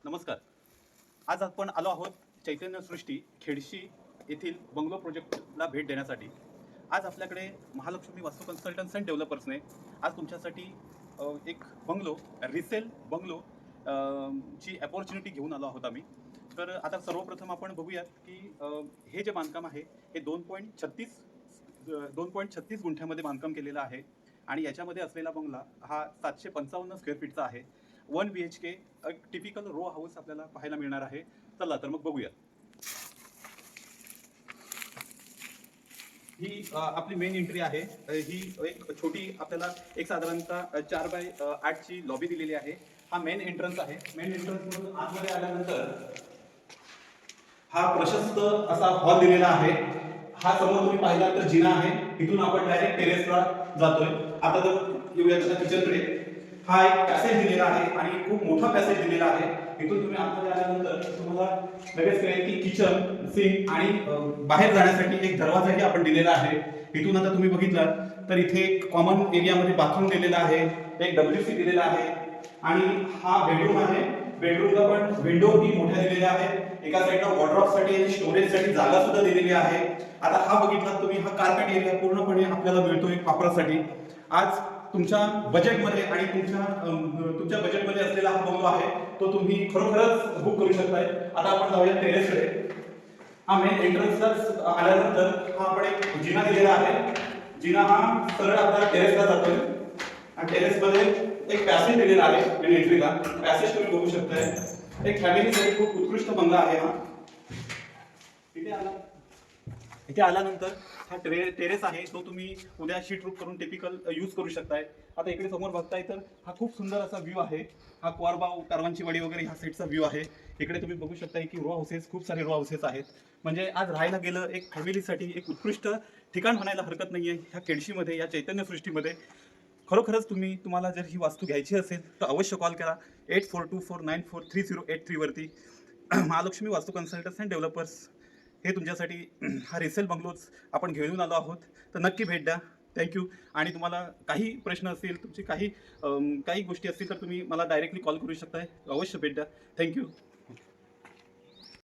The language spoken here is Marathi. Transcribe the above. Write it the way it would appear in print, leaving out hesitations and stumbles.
नमस्कार. आज आपण आलो आहोत चैतन्य सृष्टी खेडशी येथील बंगलो प्रोजेक्टला भेट देण्यासाठी. आज आपल्याकडे महालक्ष्मी वास्तू कन्सल्टन्स अँड डेव्हलपर्सने आज तुमच्यासाठी एक बंगलो, रिसेल बंगलो ची अपॉर्च्युनिटी घेऊन आलो आहोत आम्ही. तर आता सर्वप्रथम आपण बघूयात की हे जे बांधकाम आहे हे 2.36 गुंठ्यामध्ये बांधकाम केलेलं आहे आणि याच्यामध्ये असलेला बंगला हा 755 स्क्वेअर फीटचा आहे. 1 BHK एक टिपिकल रो हाऊस आपल्याला पाहायला मिळणार आहे. चला तर मग बघूया. ही आपली मेन एंट्री आहे. ही एक छोटी आपल्याला एक साधारणतः 4x8 ची लॉबी दिलेली आहे. हा मेन एंट्रन्स आहे. मेन एंट्रन्स मधून आतमध्ये आल्यानंतर हा प्रशस्त असा हॉल दिलेला आहे. हा समोर तुम्ही पाहिला तर जिना आहे. इथून आपण डायरेक्ट टेरेसला जातोय. आता तर येऊया त्याच्या किचनकडे. हा एक पॅसेज दिलेला आहे आणि खूप मोठा पॅसेज दिलेला आहे. इथून तुम्ही आतमध्ये आल्यानंतर तुम्हाला लगेच कळेल की किचन, सिंक आणि बाहेर जाण्यासाठी एक दरवाजाही आपण दिलेला आहे. इथून आता तुम्ही बघितलात तर इथे एक कॉमन एरियामध्ये बाथरूम दिलेला आहे, एक WC दिलेला आहे आणि हा बेडरूम आहे. बेडरूमला पण विंडो ही मोठ्या दिलेल्या आहेत. एका साईडला वॉर्डरोबसाठी आणि स्टोरेजसाठी जागा सुद्धा दिलेली आहे. आता हा बघितलात तुम्ही, हा कार्पेट एरिया पूर्णपणे आपल्याला मिळतोय वापरासाठी. आज तुमच्या बजेटमध्ये आणि तुमच्या बजेटमध्ये असलेला हा बंगलो आहे तो तुम्ही खरोखरच बुक करू शकताय. आता आपण जाऊया टेरेसकडे. हा मेन एंट्रन्सलाच आल्यानंतर हा आपण एक जिना दिलेला आहे. जिना हा सरळ आपला टेरेसला जातोय आणि टेरेसमध्ये एक पॅसेज दिलेला आहे. मेन एंट्रीला पॅसेज तुम्ही बघू शकताय. एक फॅमिलीसाठी खूप उत्कृष्ट बंगला आहे हा. इथे आल्यानंतर हा टेरेस आहे तो तुम्ही उद्या शीट रूफ करून टिपिकल यूज करू शकताय. आता इकडे समोर बघताय तर हा खूप सुंदर असा व्ह्यू आहे. हा कोरबाव, कारवांची वाडी वगैरे ह्या साईडचा व्ह्यू आहे. इकडे तुम्ही बघू शकताय की रो हाऊसेस, खूप सारे रो हाऊसेस आहेत. म्हणजे आज राहायला गेलं एक फॅमिलीसाठी एक उत्कृष्ट ठिकाण म्हणायला हरकत नाहीये ह्या केडशीमध्ये, या चैतन्य सृष्टीमध्ये. खरोखरच तुम्हाला जर ही वास्तू घ्यायची असेल तर अवश्य कॉल करा 8424943083 वरती. महालक्ष्मी वास्तू कन्सल्टन्स अँड डेव्हलपर्स हे तुमच्यासाठी हा रिसेल बंगलोज आपण घेऊन आलो आहोत. तर नक्की भेट द्या. थँक्यू. आणि तुम्हाला काही प्रश्न असतील, तुमची काही गोष्टी असतील तर तुम्ही मला डायरेक्टली कॉल करू शकताय. अवश्य भेट द्या. थँक्यू.